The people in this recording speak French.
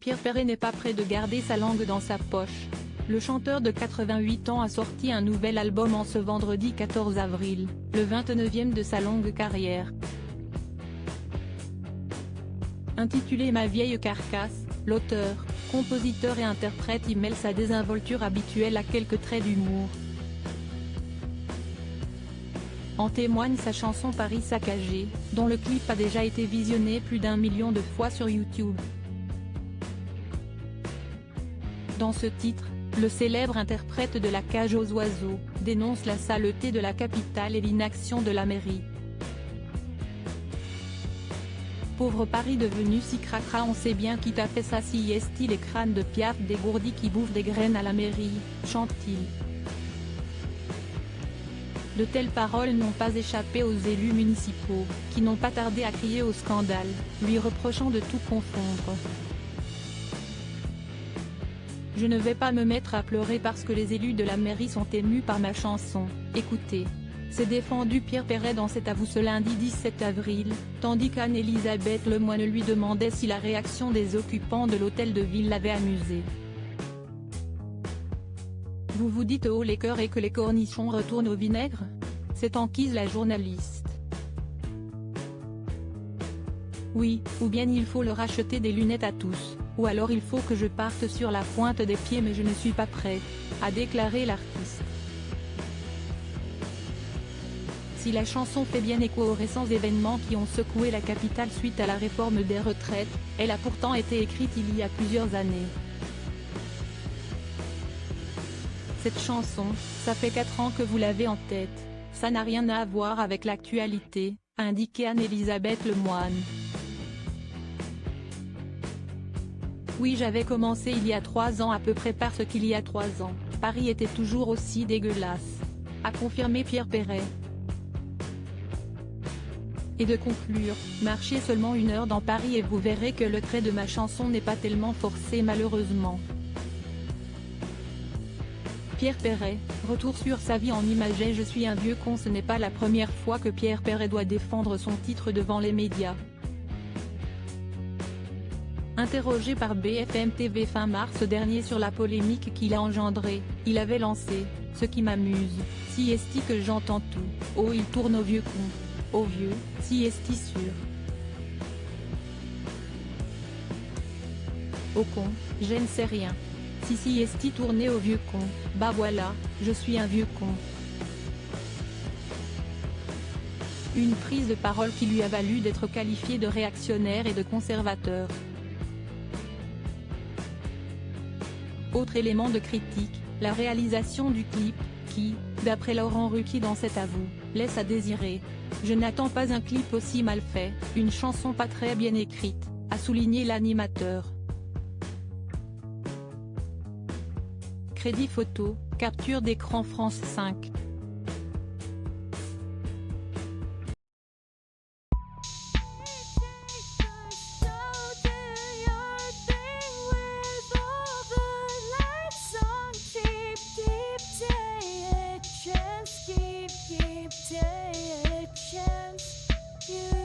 Pierre Perret n'est pas prêt de garder sa langue dans sa poche. Le chanteur de 88 ans a sorti un nouvel album en ce vendredi 14 avril, le 29e de sa longue carrière. Intitulé Ma vieille carcasse, l'auteur, compositeur et interprète y mêle sa désinvolture habituelle à quelques traits d'humour. En témoigne sa chanson Paris saccagé, dont le clip a déjà été visionné plus d'1 million de fois sur YouTube. Dans ce titre, le célèbre interprète de La Cage aux oiseaux dénonce la saleté de la capitale et l'inaction de la mairie. Pauvre Paris devenu si cracra, on sait bien qui t'a fait ça, si est-il les crânes de Piaf dégourdis qui bouffent des graines à la mairie, chante-t-il. De telles paroles n'ont pas échappé aux élus municipaux, qui n'ont pas tardé à crier au scandale, lui reprochant de tout confondre. Je ne vais pas me mettre à pleurer parce que les élus de la mairie sont émus par ma chanson, écoutez. S'est défendu Pierre Perret dans cet avou ce lundi 17 avril, tandis qu'Anne-Elisabeth Lemoine lui demandait si la réaction des occupants de l'hôtel de ville l'avait amusé. Vous vous dites haut les cœurs et que les cornichons retournent au vinaigre? C'est enquise la journaliste. Oui, ou bien il faut leur acheter des lunettes à tous, ou alors il faut que je parte sur la pointe des pieds, mais je ne suis pas prêt, a déclaré l'artiste. Si la chanson fait bien écho aux récents événements qui ont secoué la capitale suite à la réforme des retraites, elle a pourtant été écrite il y a plusieurs années. Cette chanson, ça fait 4 ans que vous l'avez en tête, ça n'a rien à voir avec l'actualité, a indiqué Anne-Elisabeth Lemoine. Oui, j'avais commencé il y a 3 ans à peu près, parce qu'il y a 3 ans, Paris était toujours aussi dégueulasse, a confirmé Pierre Perret. Et de conclure, marchez seulement 1 heure dans Paris et vous verrez que le trait de ma chanson n'est pas tellement forcé malheureusement. Pierre Perret, retour sur sa vie en images. Je suis un vieux con. Ce n'est pas la première fois que Pierre Perret doit défendre son titre devant les médias. Interrogé par BFM TV fin mars dernier sur la polémique qu'il a engendrée, il avait lancé « Ce qui m'amuse, si est-il que j'entends tout, oh il tourne au vieux con, au vieux, si est-il sûr. Au con, je ne sais rien. Si est-il tourné au vieux con, bah voilà, je suis un vieux con ». Une prise de parole qui lui a valu d'être qualifié de réactionnaire et de conservateur. Autre élément de critique, la réalisation du clip, qui, d'après Laurent Ruquier dans cet avou, laisse à désirer. Je n'attends pas un clip aussi mal fait, une chanson pas très bien écrite, a souligné l'animateur. Crédit photo, capture d'écran France 5. Keep